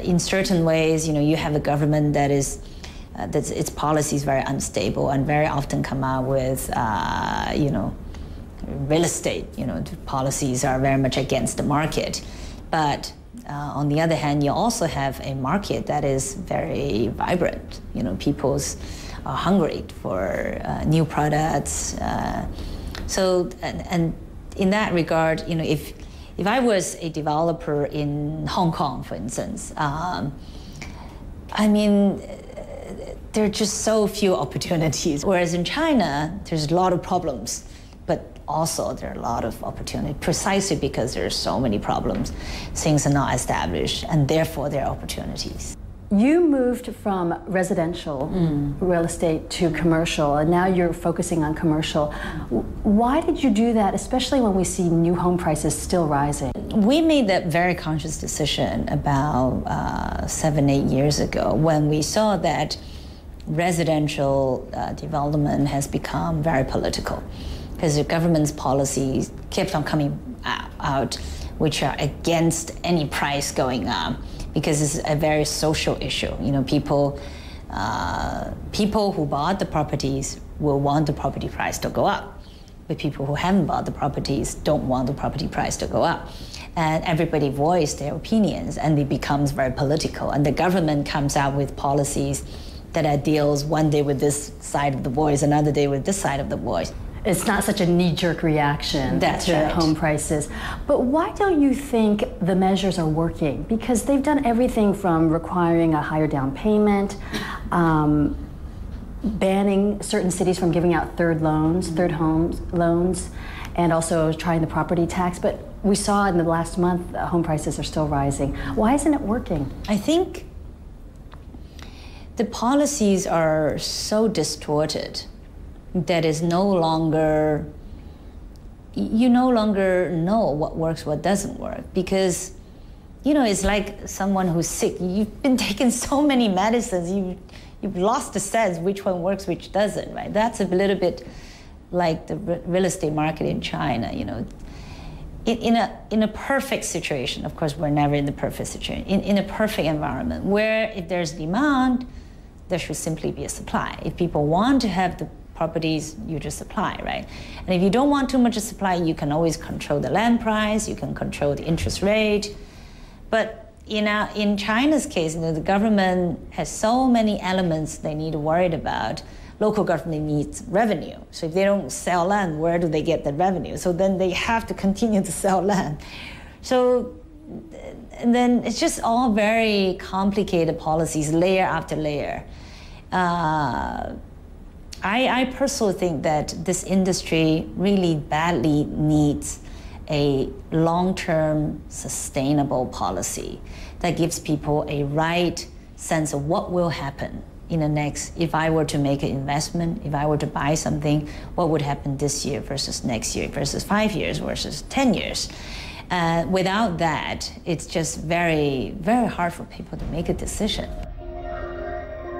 in certain ways, you have a government that is, that its policy is very unstable and very often come out with, real estate, the policies are very much against the market. But on the other hand, you also have a market that is very vibrant. People are hungry for new products. So, and in that regard, if I was a developer in Hong Kong, for instance, there are just so few opportunities. Whereas in China, there's a lot of problems, but also there are a lot of opportunities, precisely because there are so many problems. Things are not established, and therefore there are opportunities. You moved from residential real estate to commercial, and now you're focusing on commercial. Why did you do that, especially when we see new home prices still rising? We made that very conscious decision about 7-8 years ago when we saw that residential development has become very political, because the government's policies kept on coming out, which are against any price going up, because it's a very social issue. People who bought the properties will want the property price to go up, but people who haven't bought the properties don't want the property price to go up. And everybody voiced their opinions, and it becomes very political. And the government comes out with policies that deals one day with this side of the voice, another day with this side of the voice. It's not such a knee-jerk reaction to home prices. But why don't you think the measures are working? Because they've done everything from requiring a higher down payment, banning certain cities from giving out third home loans, and also trying the property tax. But we saw in the last month, home prices are still rising. Why isn't it working? I think the policies are so distorted that is no longer, you no longer know what works, what doesn't work. Because, it's like someone who's sick. You've been taking so many medicines, you've lost the sense which one works, which doesn't, right? That's a little bit like the real estate market in China, In a perfect situation, of course, we're never in the perfect situation, in a perfect environment, where if there's demand, there should simply be a supply. If people want to have the properties, you just supply, right? And if you don't want too much supply, you can always control the land price, you can control the interest rate. But in China's case, the government has so many elements they need to worry about. Local government needs revenue. So if they don't sell land, where do they get the revenue? So then they have to continue to sell land. So, and then it's just all very complicated policies, layer after layer. I personally think that this industry really badly needs a long-term sustainable policy that gives people a right sense of what will happen in the next, if I were to make an investment, if I were to buy something, what would happen this year versus next year versus 5 years versus 10 years. Without that, it's just very, very hard for people to make a decision.